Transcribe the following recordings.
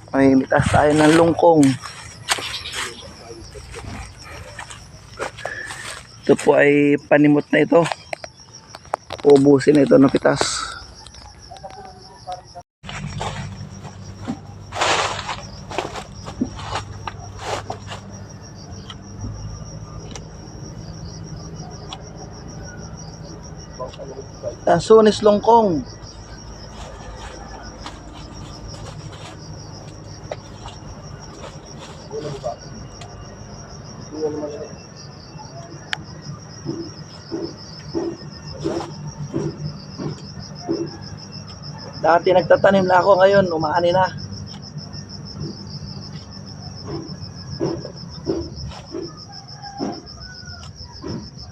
Mamimitas tayo ng lungkong. Ito po ay panimot na ito. Ubusin na ito ng pitas. Sunis lungkong. Dati nagtatanim na ako, ngayon umaani na.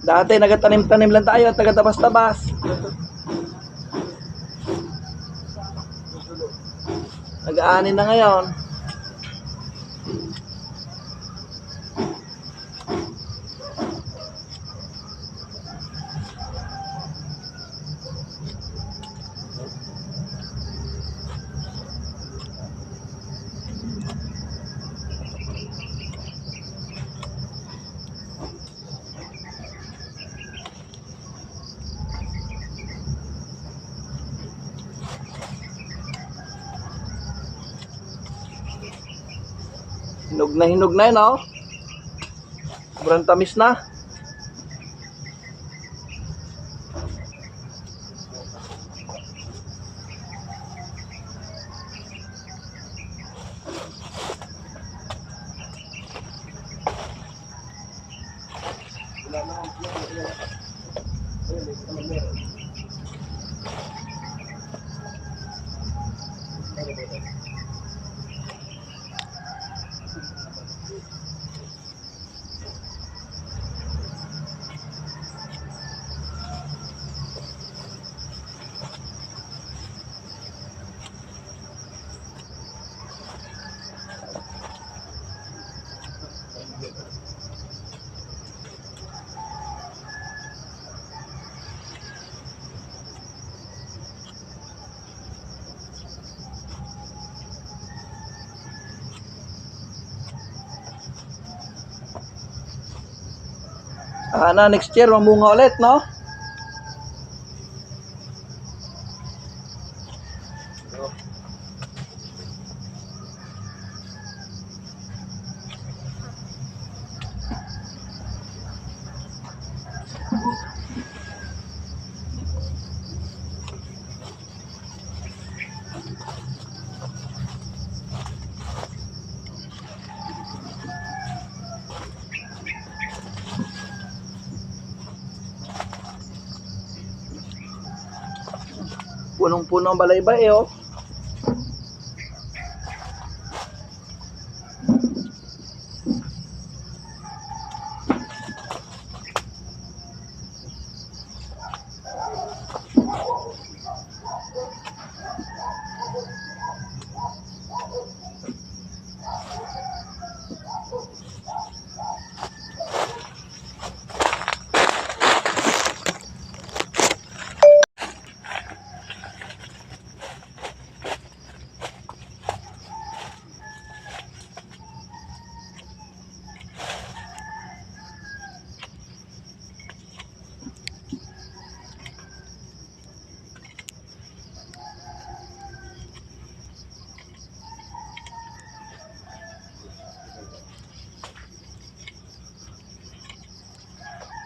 Dati nagtatanim-tanim lang tayo at nagatabas-tabas. Nag-aani na ngayon. Hinog na yun, oh. Sobrang tamis na. Next year mamunga ulit, no? Punong-puno ang balaybay, oh.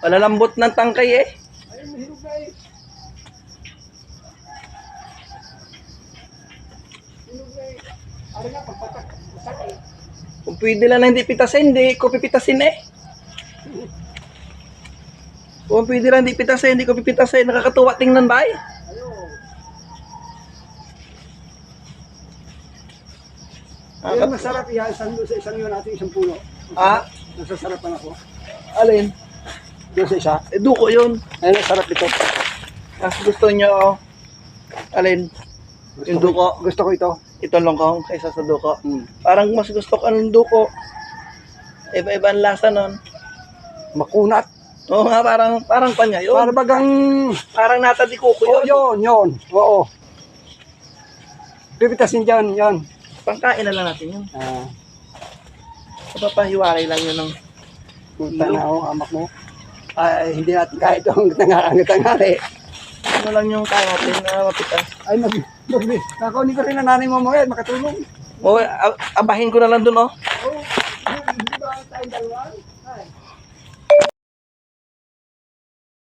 Malalambot ng tangkay, eh. Ay, mahirap na, eh. Mahirap na, eh. Ano nga, pagpatak. Masak, eh. Kung pwede lang na hindi pitasin, hindi ko pipitasin, eh. Kung pwede lang hindi pitasin, hindi ko pipitasin. Nakakatuwa tingnan ba, eh? Ayun, masarap yan. Isang yun natin, isang puno. Ah? Nasasarapan ako. Alin? Doon sa isa. Duko yun. Ayun, masarap ito. Mas gusto nyo, alin? Yung duko. Gusto ko ito. Itong longkong kaysa sa duko. Parang mas gusto ko ang duko. Iba-iba ang lasa nun. Makunat. Oo nga, parang panya yun. Para bagang... Parang nata di kuko yun. yun. Oo. Pipitasin dyan, yan. Pangkain na lang natin yun. Ah, Papahiwalay lang yun ng punta na ako, amak mo. Ay, hindi natin kahit ang tangali. ano lang yung kaya natin na mapitas. Ay, kakaunin ko rin ang nanay mo mga yan, makatulong. O, abahin ko na lang dun, oh. Oo,